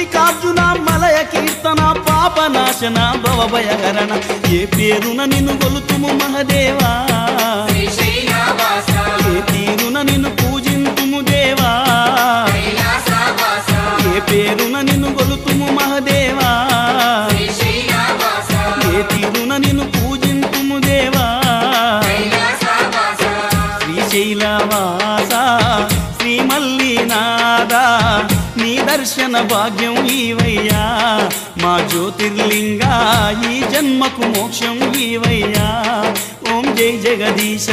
మల్లికార్జున మలయ కీర్తన పాపనాశన భవభయహరణ ఏ పేరున నిన్ను గొలుతుము మహదేవా ఏ తీరున నిన్ను పూజింతుము దేవా ఏ పేరున నిన్ను గొలుతుము మహదేవా ఏ తీరున నిన్ను పూజింతుము దేవా శ్రీశైలవాస శ్రీ మల్లినాథ నీ దర్శన భాగ్యం ఈవయ్యా మా జ్యోతిర్లింగా ఈ జన్మకు మోక్షం ఈవయ్యా ఓం జై జగదీశ